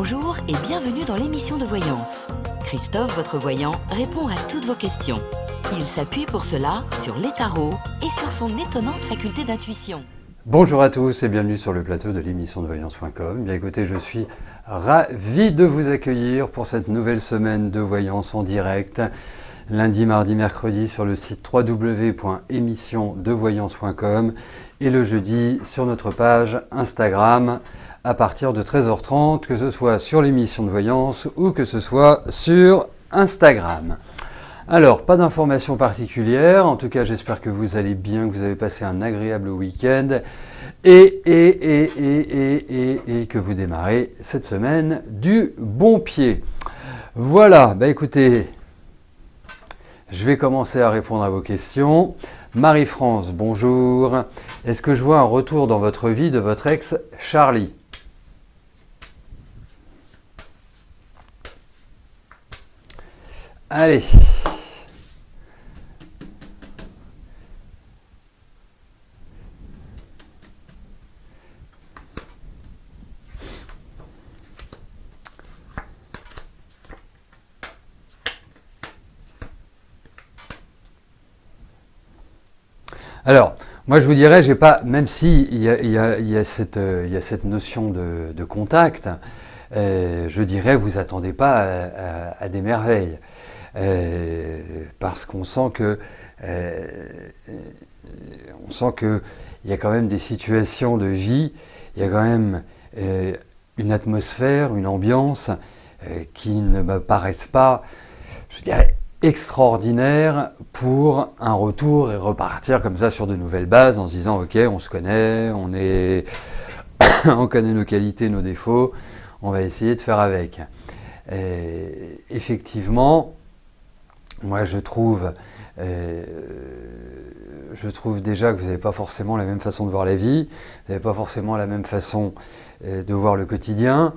Bonjour et bienvenue dans l'émission de voyance. Christophe, votre voyant, répond à toutes vos questions. Il s'appuie pour cela sur les tarots et sur son étonnante faculté d'intuition. Bonjour à tous et bienvenue sur le plateau de l'émission de voyance.com. Bien écoutez, je suis ravi de vous accueillir pour cette nouvelle semaine de voyance en direct. Lundi, mardi, mercredi sur le site www.émissiondevoyance.com et le jeudi sur notre page Instagram à partir de 13h30, que ce soit sur l'émission de voyance ou que ce soit sur Instagram. Alors, pas d'informations particulières, en tout cas j'espère que vous allez bien, que vous avez passé un agréable week-end et que vous démarrez cette semaine du bon pied. Voilà, écoutez, je vais commencer à répondre à vos questions. Marie-France, bonjour. Est-ce que je vois un retour dans votre vie de votre ex Charlie ? Allez. Alors, moi je vous dirais, j'ai pas, même si il y a cette notion de contact, je dirais, vous attendez pas à des merveilles, parce qu'on sent que il y a quand même des situations de vie, il y a quand même une atmosphère, une ambiance qui ne me paraissent pas, je dirais, extraordinaire pour un retour et repartir comme ça sur de nouvelles bases en se disant ok, on se connaît, on connaît nos qualités, nos défauts, on va essayer de faire avec. Et effectivement, moi je trouve déjà que vous n'avez pas forcément la même façon de voir la vie, vous n'avez pas forcément la même façon de voir le quotidien.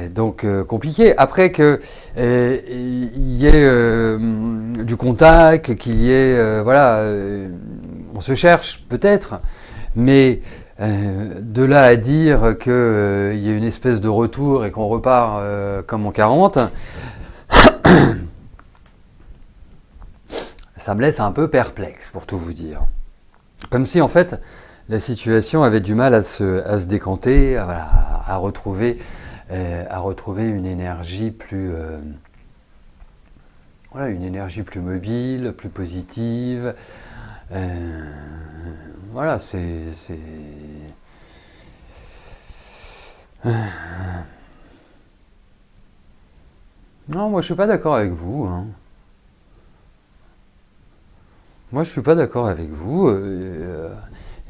Donc compliqué. Après que il y ait du contact, qu'il y ait on se cherche peut-être, mais de là à dire que il y a une espèce de retour et qu'on repart comme en 40, ça me laisse un peu perplexe pour tout vous dire. Comme si en fait la situation avait du mal à se décanter, à retrouver une énergie plus mobile, plus positive. Non, moi je suis pas d'accord avec vous. Moi je suis pas d'accord avec vous.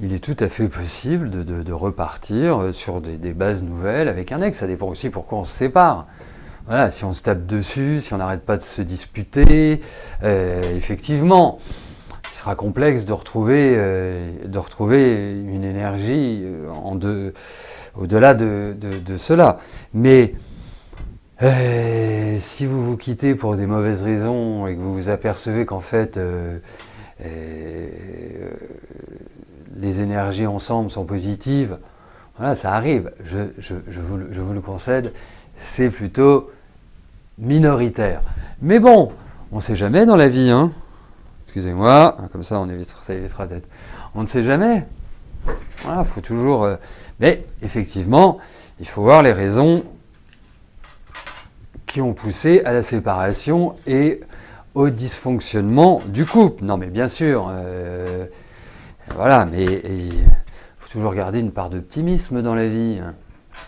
Il est tout à fait possible de repartir sur des bases nouvelles avec un ex. Ça dépend aussi pourquoi on se sépare. Voilà, si on se tape dessus, si on n'arrête pas de se disputer, effectivement, il sera complexe de retrouver une énergie au-delà de cela. Mais si vous vous quittez pour des mauvaises raisons et que vous vous apercevez qu'en fait les énergies ensemble sont positives, voilà, ça arrive, je vous le concède, c'est plutôt minoritaire. Mais bon, on ne sait jamais dans la vie, excusez-moi, comme ça ça évitera d'être. On ne sait jamais. Voilà, faut toujours. Mais effectivement, il faut voir les raisons qui ont poussé à la séparation et au dysfonctionnement du couple. Non, mais bien sûr. Voilà, mais il faut toujours garder une part d'optimisme dans la vie.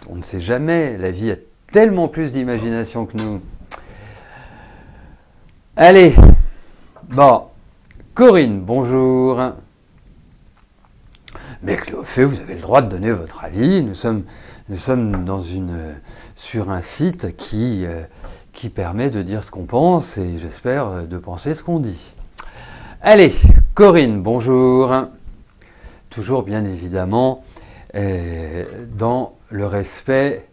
On ne sait jamais, la vie a tellement plus d'imagination que nous. Allez, bon, Corinne, bonjour. Mais Cléophée, vous avez le droit de donner votre avis. Nous sommes sur un site qui permet de dire ce qu'on pense et j'espère de penser ce qu'on dit. Allez, Corinne, bonjour. Toujours bien évidemment dans le respect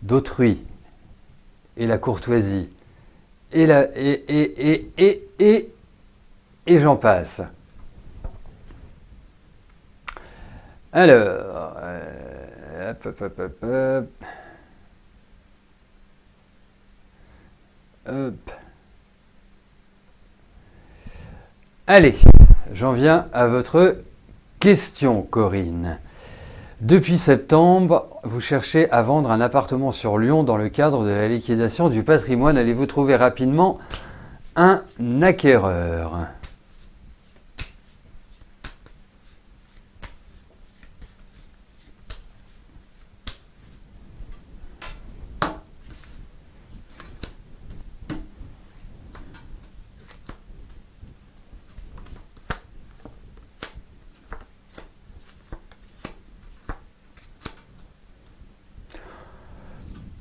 d'autrui et la courtoisie et j'en passe. Alors, Hop. Allez, j'en viens à votre question, Corinne. Depuis septembre, vous cherchez à vendre un appartement sur Lyon dans le cadre de la liquidation du patrimoine. Allez-vous trouver rapidement un acquéreur?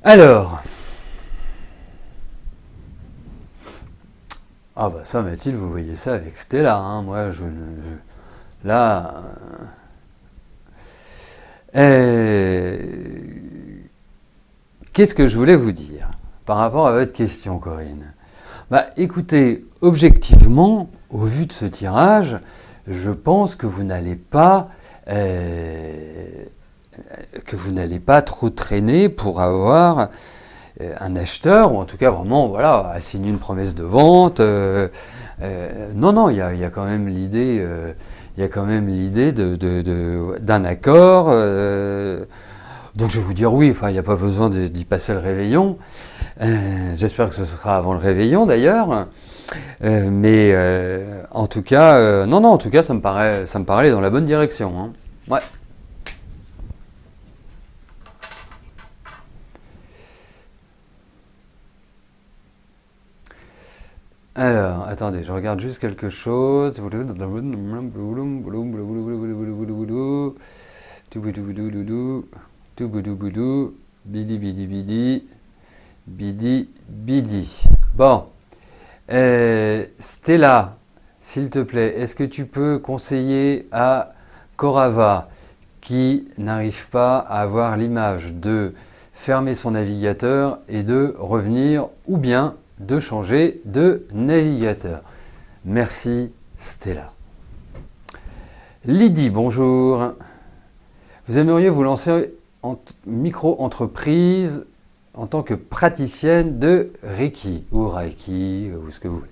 Alors, ah bah ça Mathilde, vous voyez ça avec Stella, hein. Moi là, qu'est-ce que je voulais vous dire par rapport à votre question, Corinne? Bah écoutez, objectivement, au vu de ce tirage, je pense que vous n'allez pas trop traîner pour avoir un acheteur, ou en tout cas vraiment voilà, à signer une promesse de vente. Non, il y a quand même l'idée, d'un accord. Donc je vais vous dire oui, enfin il n'y a pas besoin d'y passer le réveillon. J'espère que ce sera avant le réveillon d'ailleurs. Mais en tout cas, non, en tout cas ça me paraît aller dans la bonne direction, hein. Ouais. Alors, attendez, je regarde juste quelque chose. Bidi, bidi, bidi. Bidi, bidi. Bon. Stella, s'il te plaît, est-ce que tu peux conseiller à Corava, qui n'arrive pas à avoir l'image, de fermer son navigateur et de revenir, ou bien de changer de navigateur? Merci Stella. Lydie, bonjour. Vous aimeriez vous lancer en micro-entreprise en tant que praticienne de Reiki, ou Reiki, ou ce que vous voulez.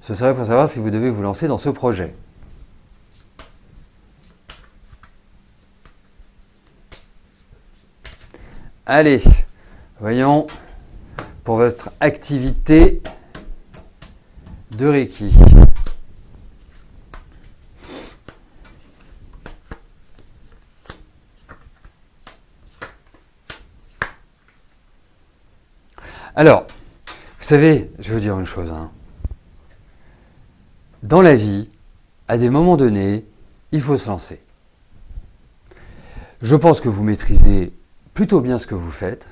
Ce serait pour savoir si vous devez vous lancer dans ce projet. Allez, voyons pour votre activité de Reiki. Alors, vous savez, je vais vous dire une chose, hein. Dans la vie, à des moments donnés, il faut se lancer. Je pense que vous maîtrisez plutôt bien ce que vous faites.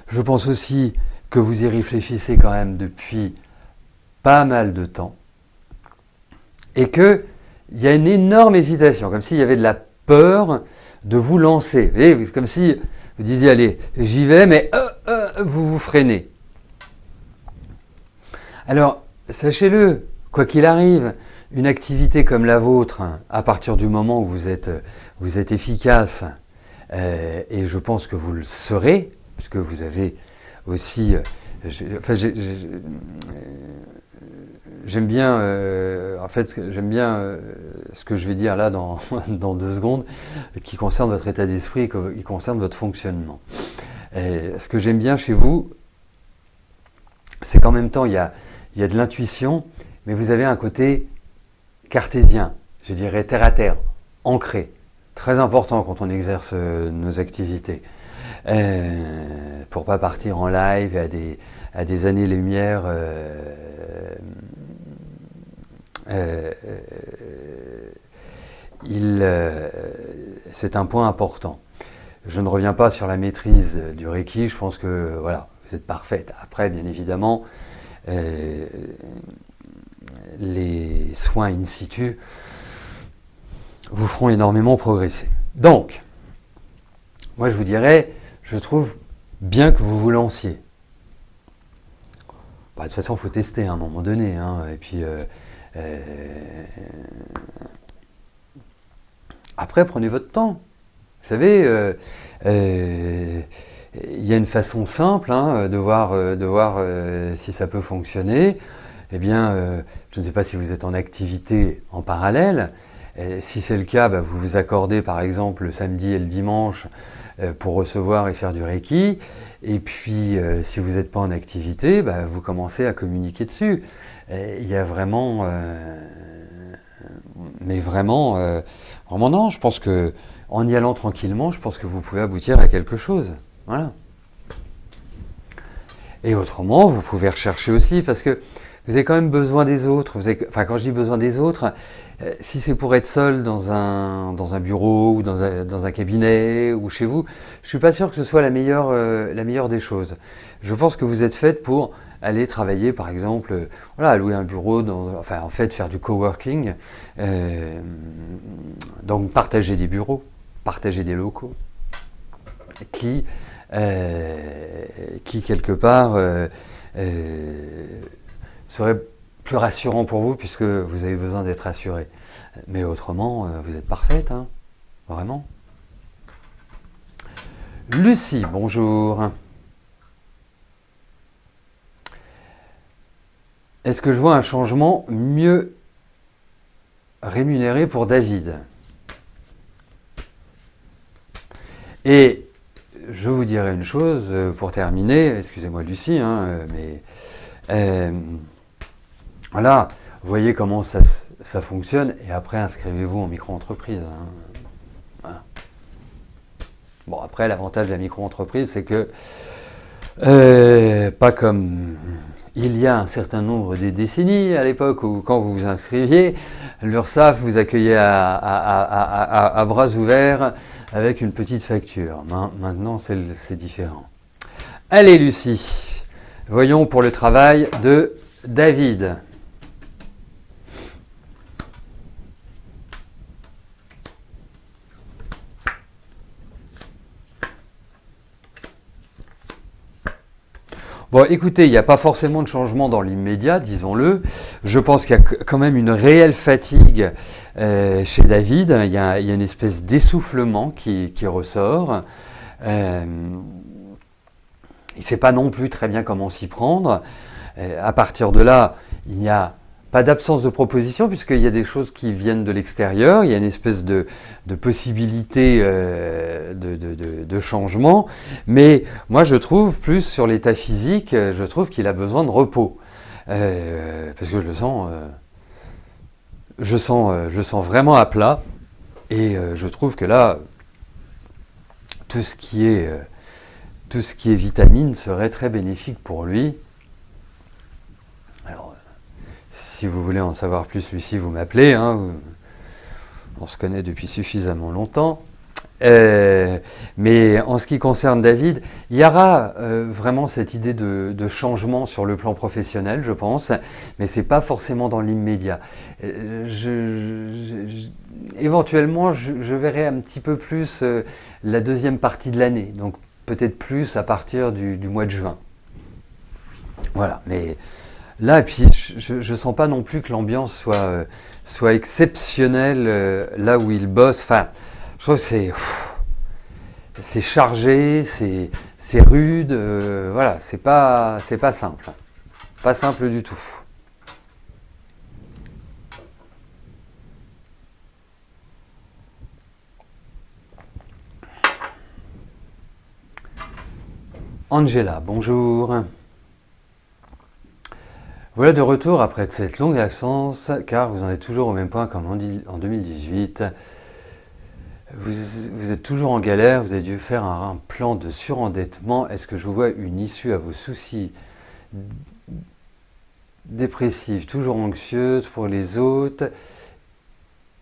Je pense aussi que vous y réfléchissez quand même depuis pas mal de temps et qu'il y a une énorme hésitation, comme s'il y avait de la peur de vous lancer. Vous voyez, comme si vous disiez, allez, j'y vais, mais vous vous freinez. Alors, sachez-le, quoi qu'il arrive, une activité comme la vôtre, à partir du moment où vous êtes efficace, et je pense que vous le serez, puisque vous avez aussi... j'aime bien, j'aime bien ce que je vais dire là dans 2 secondes, qui concerne votre état d'esprit, qui concerne votre fonctionnement. Ce que j'aime bien chez vous, c'est qu'en même temps, il y a de l'intuition, mais vous avez un côté cartésien, je dirais terre à terre, ancré, très important quand on exerce nos activités. Pour pas partir en live à des années-lumière c'est un point important. Je ne reviens pas sur la maîtrise du Reiki, je pense que voilà, vous êtes parfaite. Après, bien évidemment, les soins in situ vous feront énormément progresser. Donc, moi je vous dirais, je trouve bien que vous vous lanciez. Bah, de toute façon, il faut tester à un moment donné, hein, et puis après, prenez votre temps. Vous savez, il y a une façon simple de voir si ça peut fonctionner. Eh bien, je ne sais pas si vous êtes en activité en parallèle. Si c'est le cas, vous vous accordez par exemple le samedi et le dimanche pour recevoir et faire du Reiki. Et puis, si vous n'êtes pas en activité, vous commencez à communiquer dessus. Il y a vraiment... vraiment non, je pense que en y allant tranquillement, je pense que vous pouvez aboutir à quelque chose. Voilà. Et autrement, vous pouvez rechercher aussi, parce que vous avez quand même besoin des autres. Quand je dis besoin des autres, si c'est pour être seul dans un bureau ou dans un cabinet ou chez vous, je suis pas sûr que ce soit la meilleure des choses. Je pense que vous êtes faite pour aller travailler, par exemple, louer un bureau, faire du coworking, donc partager des bureaux, partager des locaux, qui quelque part serait plus rassurant pour vous puisque vous avez besoin d'être rassuré. Mais autrement, vous êtes parfaite, vraiment. Lucie, bonjour. Est-ce que je vois un changement mieux rémunéré pour David? Et je vous dirai une chose pour terminer, excusez-moi Lucie, voilà, vous voyez comment ça fonctionne et après inscrivez-vous en micro-entreprise. Voilà. Bon, après l'avantage de la micro-entreprise c'est que pas comme il y a un certain nombre de décennies à l'époque où quand vous vous inscriviez, l'URSSAF vous accueillait à bras ouverts avec une petite facture. Maintenant, c'est différent. Allez, Lucie, voyons pour le travail de David. Bon, écoutez, il n'y a pas forcément de changement dans l'immédiat, disons-le. Je pense qu'il y a quand même une réelle fatigue chez David. Il y a une espèce d'essoufflement qui ressort. Il ne sait pas non plus très bien comment s'y prendre. À partir de là, il n'y a pas d'absence de proposition puisqu'il y a des choses qui viennent de l'extérieur. Il y a une espèce de possibilité de changement. Mais moi, je trouve, plus sur l'état physique, je trouve qu'il a besoin de repos. Parce que je sens vraiment à plat. Et je trouve que là, tout ce qui est vitamine serait très bénéfique pour lui. Alors, si vous voulez en savoir plus, Lucie, vous m'appelez. On se connaît depuis suffisamment longtemps. Mais en ce qui concerne David, il y aura vraiment cette idée de changement sur le plan professionnel, je pense, mais c'est pas forcément dans l'immédiat. Éventuellement, je verrai un petit peu plus la deuxième partie de l'année, donc peut-être plus à partir du mois de juin. Voilà, mais là, et puis je sens pas non plus que l'ambiance soit exceptionnelle là où il bosse. Enfin, je trouve que c'est chargé, c'est rude. Voilà, c'est pas simple, pas simple du tout. Angela, bonjour. Voilà de retour après cette longue absence, car vous en êtes toujours au même point qu'en 2018. Vous êtes toujours en galère, vous avez dû faire un plan de surendettement. Est-ce que je vois une issue à vos soucis dépressifs, toujours anxieuse pour les autres?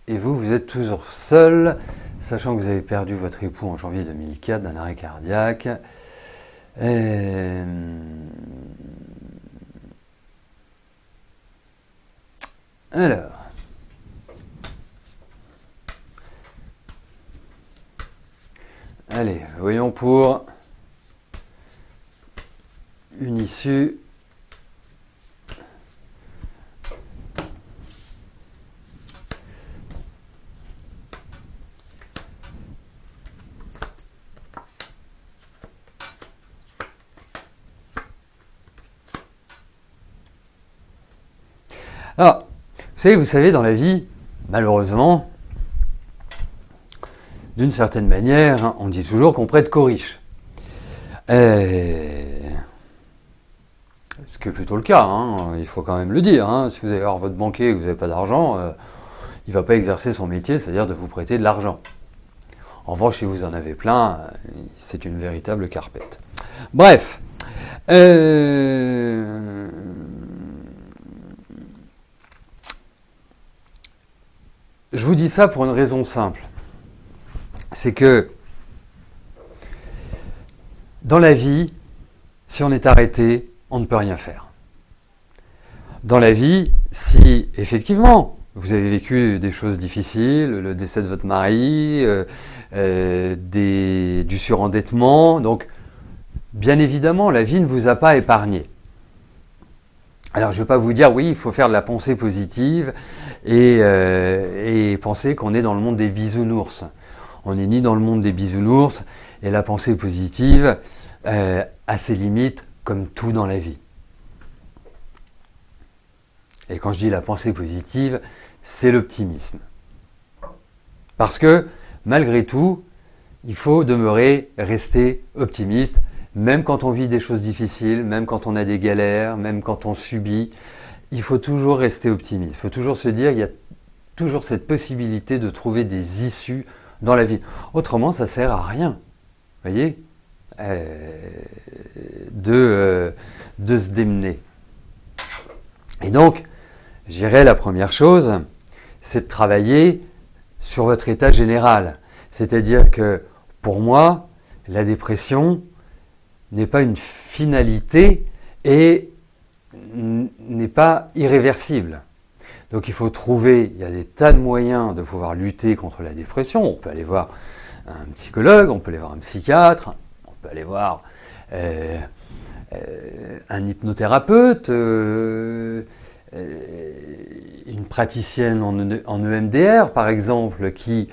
Et vous êtes toujours seul, sachant que vous avez perdu votre époux en janvier 2004 d'un arrêt cardiaque. Alors, allez, voyons pour une issue. Alors, vous savez, dans la vie, malheureusement, d'une certaine manière, on dit toujours qu'on prête qu'aux riches. Ce qui est plutôt le cas, hein, il faut quand même le dire. Hein. Si vous allez voir votre banquier et que vous n'avez pas d'argent, il ne va pas exercer son métier, c'est-à-dire de vous prêter de l'argent. En revanche, si vous en avez plein, c'est une véritable carpette. Bref. Je vous dis ça pour une raison simple. C'est que dans la vie, si on est arrêté, on ne peut rien faire. Dans la vie, si effectivement vous avez vécu des choses difficiles, le décès de votre mari, du surendettement, donc bien évidemment la vie ne vous a pas épargné. Alors je ne vais pas vous dire oui, il faut faire de la pensée positive et penser qu'on est dans le monde des bisounours. On n'est ni dans le monde des bisounours et la pensée positive a ses limites comme tout dans la vie. Et quand je dis la pensée positive, c'est l'optimisme. Parce que malgré tout, il faut rester optimiste, même quand on vit des choses difficiles, même quand on a des galères, même quand on subit. Il faut toujours rester optimiste. Il faut toujours se dire qu'il y a toujours cette possibilité de trouver des issues dans la vie. Autrement, ça ne sert à rien, vous voyez, de se démener. Et donc, je dirais la première chose, c'est de travailler sur votre état général. C'est-à-dire que, pour moi, la dépression n'est pas une finalité et n'est pas irréversible. Donc il faut trouver, il y a des tas de moyens de pouvoir lutter contre la dépression. On peut aller voir un psychologue, on peut aller voir un psychiatre, on peut aller voir un hypnothérapeute, une praticienne en EMDR par exemple, qui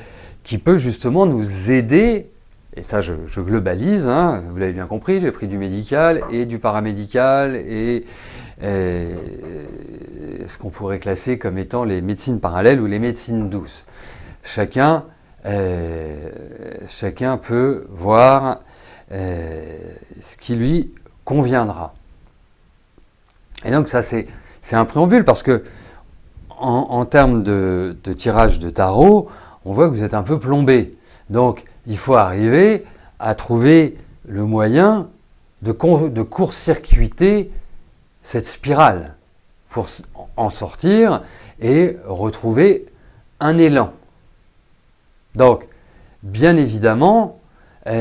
peut justement nous aider. Et ça, je globalise, hein, vous l'avez bien compris, j'ai pris du médical et du paramédical et ce qu'on pourrait classer comme étant les médecines parallèles ou les médecines douces. Chacun peut voir ce qui lui conviendra. Et donc ça, c'est un préambule parce que en termes de tirage de tarot, on voit que vous êtes un peu plombé. Donc, il faut arriver à trouver le moyen de court-circuiter cette spirale pour en sortir et retrouver un élan. Donc, bien évidemment, il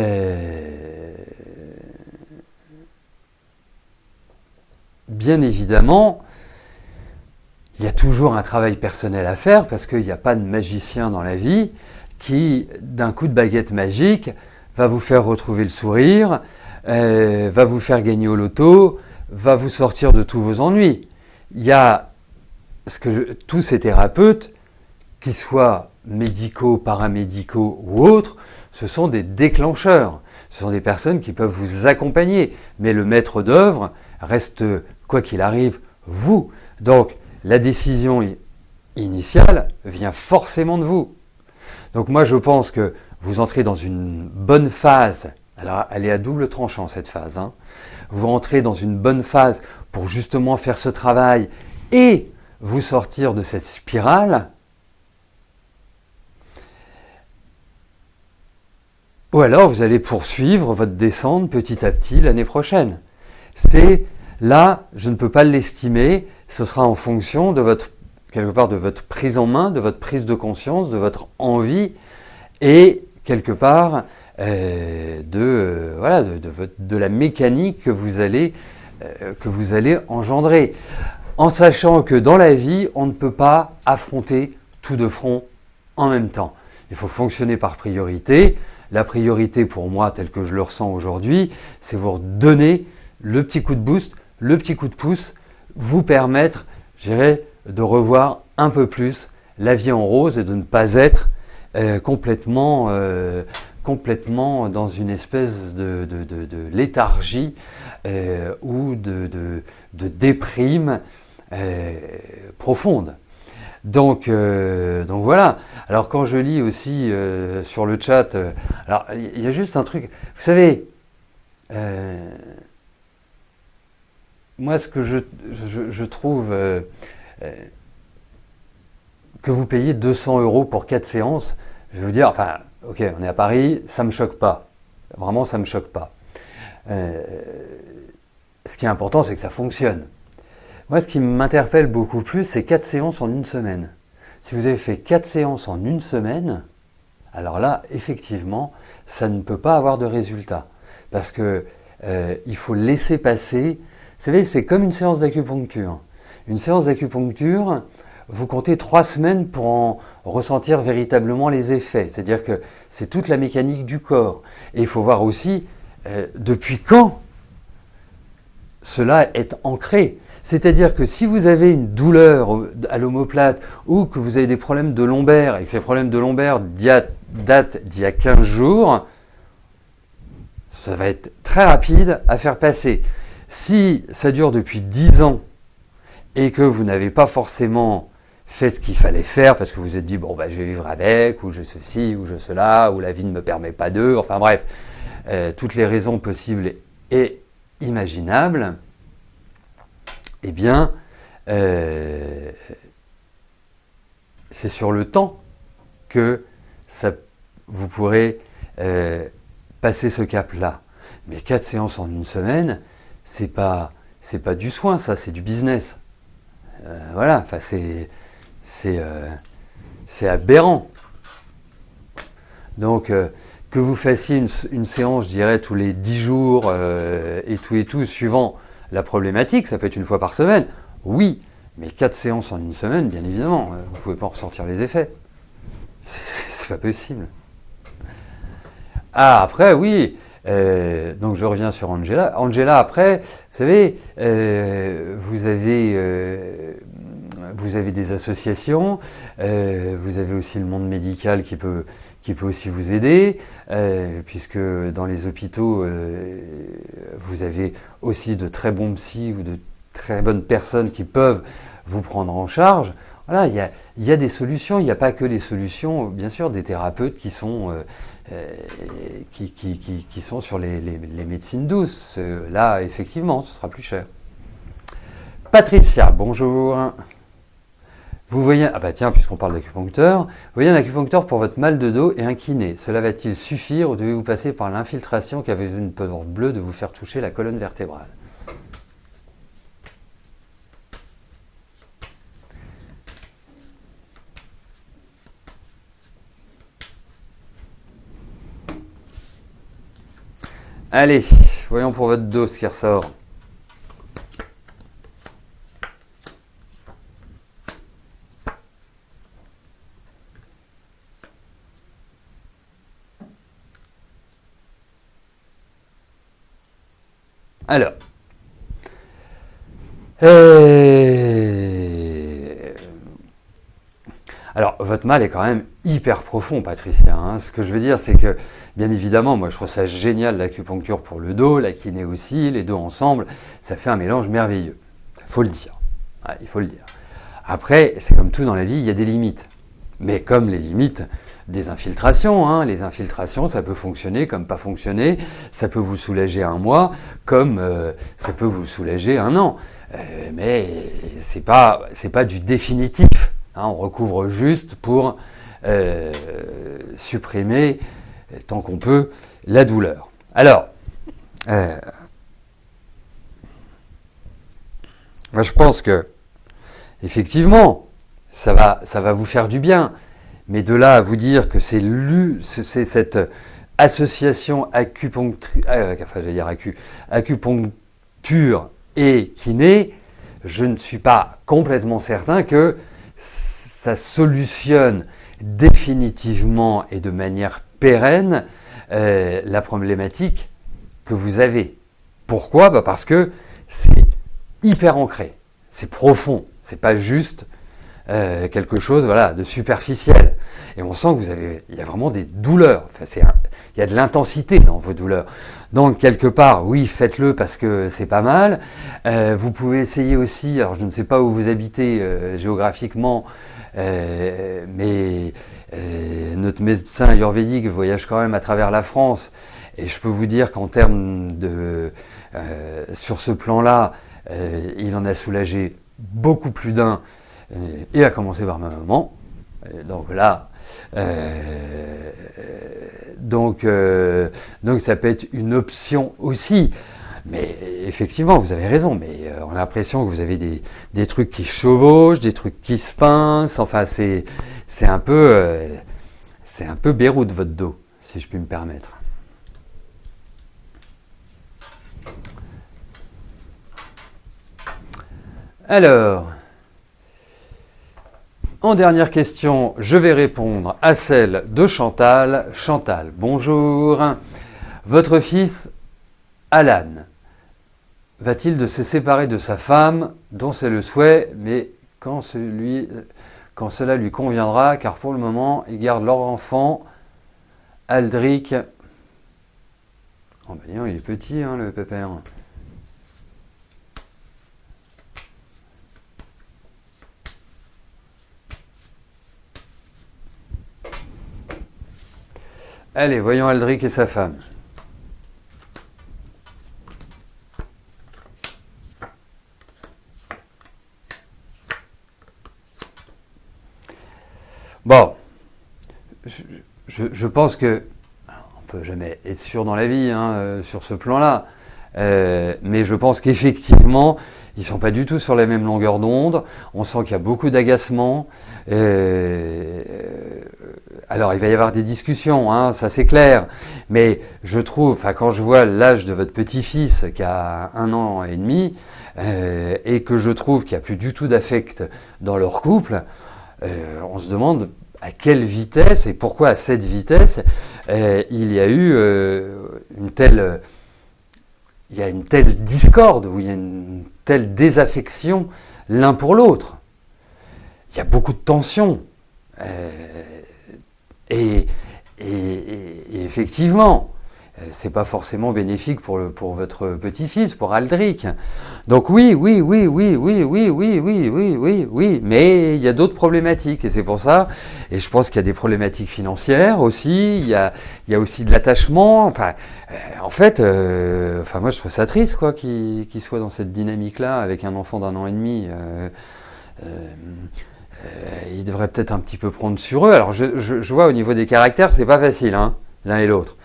y a toujours un travail personnel à faire parce qu'il n'y a pas de magicien dans la vie qui, d'un coup de baguette magique, va vous faire retrouver le sourire, va vous faire gagner au loto, va vous sortir de tous vos ennuis. Il y a tous ces thérapeutes, qu'ils soient médicaux, paramédicaux ou autres, ce sont des déclencheurs. Ce sont des personnes qui peuvent vous accompagner. Mais le maître d'œuvre reste, quoi qu'il arrive, vous. Donc, la décision initiale vient forcément de vous. Donc moi, je pense que vous entrez dans une bonne phase. Alors, elle est à double tranchant, cette phase. Hein. Vous rentrez dans une bonne phase pour justement faire ce travail et vous sortir de cette spirale. Ou alors, vous allez poursuivre votre descente petit à petit l'année prochaine. C'est là, je ne peux pas l'estimer. Ce sera en fonction de quelque part de votre prise en main, de votre prise de conscience, de votre envie et quelque part de la mécanique que vous allez engendrer. En sachant que dans la vie, on ne peut pas affronter tout de front en même temps. Il faut fonctionner par priorité. La priorité pour moi, telle que je le ressens aujourd'hui, c'est vous donner le petit coup de boost, le petit coup de pouce, vous permettre, je dirais, de revoir un peu plus la vie en rose et de ne pas être complètement dans une espèce de léthargie ou de déprime profonde. Donc voilà. Alors quand je lis aussi sur le chat, alors il y a juste un truc. Vous savez, moi ce que je trouve que vous payez 200 € pour 4 séances, je vais vous dire, enfin, ok, on est à Paris, ça me choque pas. Vraiment, ça me choque pas. Ce qui est important, c'est que ça fonctionne. Moi, ce qui m'interpelle beaucoup plus, c'est 4 séances en une semaine. Si vous avez fait 4 séances en une semaine, alors là, effectivement, ça ne peut pas avoir de résultat. Parce que il faut laisser passer. Vous savez, c'est comme une séance d'acupuncture. Une séance d'acupuncture, vous comptez 3 semaines pour en ressentir véritablement les effets. C'est-à-dire que c'est toute la mécanique du corps. Et il faut voir aussi depuis quand cela est ancré. C'est-à-dire que si vous avez une douleur à l'omoplate ou que vous avez des problèmes de lombaire et que ces problèmes de lombaire datent d'il y a 15 jours, ça va être très rapide à faire passer. Si ça dure depuis 10 ans et que vous n'avez pas forcément fait ce qu'il fallait faire parce que vous vous êtes dit bon bah je vais vivre avec, ou je ceci, ou je cela, ou la vie ne me permet pas de, enfin bref, toutes les raisons possibles et imaginables, eh bien c'est sur le temps que vous pourrez passer ce cap-là. Mais 4 séances en une semaine, c'est pas du soin, ça, c'est du business. Voilà, enfin c'est aberrant. Donc que vous fassiez une séance, je dirais, tous les 10 jours et tout, suivant la problématique, ça peut être une fois par semaine, oui, mais 4 séances en une semaine, bien évidemment, vous ne pouvez pas en ressortir les effets. C'est pas possible. Ah, après, oui, donc je reviens sur Angela. Angela, après, vous savez, vous avez des associations, vous avez aussi le monde médical qui peut aussi vous aider, puisque dans les hôpitaux, vous avez aussi de très bons psys ou de très bonnes personnes qui peuvent vous prendre en charge. Voilà, il y a des solutions, il n'y a pas que les solutions, bien sûr, des thérapeutes qui sont sur les médecines douces. Là, effectivement, ce sera plus cher. Patricia, bonjour. Vous voyez, ah bah tiens, puisqu'on parle d'acupuncteur, vous voyez un acupuncteur pour votre mal de dos et un kiné. Cela va-t-il suffire ou devez-vous passer par l'infiltration qui avait une peur bleue de vous faire toucher la colonne vertébrale? Allez, voyons pour votre dos ce qui ressort. Alors, votre mal est quand même hyper profond, Patricia. Hein. Ce que je veux dire, c'est que, bien évidemment, moi je trouve ça génial l'acupuncture pour le dos, la kiné aussi, les deux ensemble, ça fait un mélange merveilleux. Il faut le dire. Ouais, il faut le dire. Après, c'est comme tout dans la vie, il y a des limites. Mais comme les limites des infiltrations, hein, les infiltrations, ça peut fonctionner comme pas fonctionner, ça peut vous soulager un mois, comme ça peut vous soulager un an. Mais c'est pas du définitif. Hein, on recouvre juste pour supprimer, tant qu'on peut, la douleur. Alors, moi je pense que, effectivement, ça va vous faire du bien. Mais de là à vous dire que c'est cette association acupuncture et kiné, je ne suis pas complètement certain que ça solutionne définitivement et de manière pérenne la problématique que vous avez. Pourquoi ? Parce que c'est hyper ancré, c'est profond, c'est pas juste quelque chose voilà, de superficiel. Et on sent que il y a vraiment des douleurs. Enfin, il y a de l'intensité dans vos douleurs. Donc, quelque part, oui, faites-le parce que c'est pas mal. Vous pouvez essayer aussi, alors je ne sais pas où vous habitez géographiquement, mais notre médecin ayurvédique voyage quand même à travers la France. Et je peux vous dire qu'en termes de... sur ce plan-là, il en a soulagé beaucoup plus d'un, et à commencer par ma maman. Donc là, donc ça peut être une option aussi. Mais effectivement, vous avez raison, mais on a l'impression que vous avez des trucs qui chevauchent, des trucs qui se pincent, enfin c'est un peu Beyrouth votre dos, si je puis me permettre. Alors, en dernière question, je vais répondre à celle de Chantal. Chantal, bonjour. Votre fils, Alan, va-t-il se séparer de sa femme, dont c'est le souhait, mais quand cela lui conviendra, car pour le moment, ils gardent leur enfant, Aldric. Oh ben non, il est petit, hein, le pépère. Allez, voyons Aldric et sa femme. Bon, je pense que on peut jamais être sûr dans la vie hein, sur ce plan-là, mais je pense qu'effectivement, ils sont pas du tout sur la même longueur d'onde. On sent qu'il y a beaucoup d'agacement. Alors, il va y avoir des discussions, hein, ça c'est clair. Mais je trouve, quand je vois l'âge de votre petit-fils qui a 1 an et demi, et que je trouve qu'il n'y a plus du tout d'affect dans leur couple, on se demande à quelle vitesse et pourquoi à cette vitesse il y a eu une telle discorde, ou il y a une telle désaffection l'un pour l'autre. Il y a beaucoup de tensions. Et effectivement, c'est pas forcément bénéfique pour votre petit-fils, pour Aldric. Donc oui, mais il y a d'autres problématiques, et c'est pour ça, et je pense qu'il y a des problématiques financières aussi, il y a aussi de l'attachement, enfin, moi je trouve ça triste, quoi, qu'il soit dans cette dynamique-là, avec un enfant d'1 an et demi, ils devraient peut-être un petit peu prendre sur eux. Alors je vois au niveau des caractères, c'est pas facile, hein, l'un et l'autre.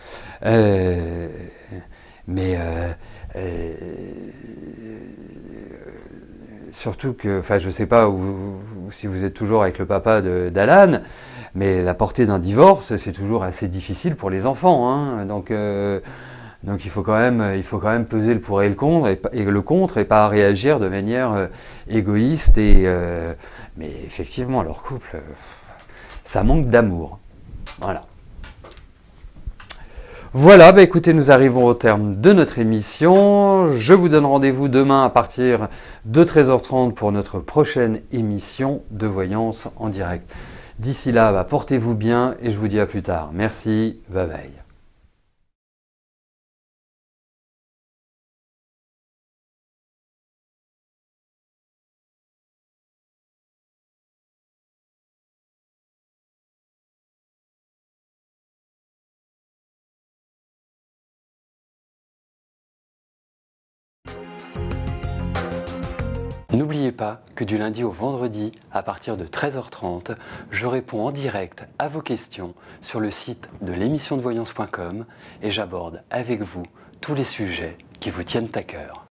Surtout que, je sais pas si vous êtes toujours avec le papa d'Alan, mais la portée d'un divorce, c'est toujours assez difficile pour les enfants, hein. Donc il faut quand même peser le pour et le contre, et pas réagir de manière égoïste. Mais effectivement, leur couple, ça manque d'amour. Voilà, écoutez, nous arrivons au terme de notre émission. Je vous donne rendez-vous demain à partir de 13h30 pour notre prochaine émission de voyance en direct. D'ici là, portez-vous bien et je vous dis à plus tard. Merci, bye bye. N'oubliez pas que du lundi au vendredi, à partir de 13h30, je réponds en direct à vos questions sur le site de l'émissiondevoyance.com et j'aborde avec vous tous les sujets qui vous tiennent à cœur.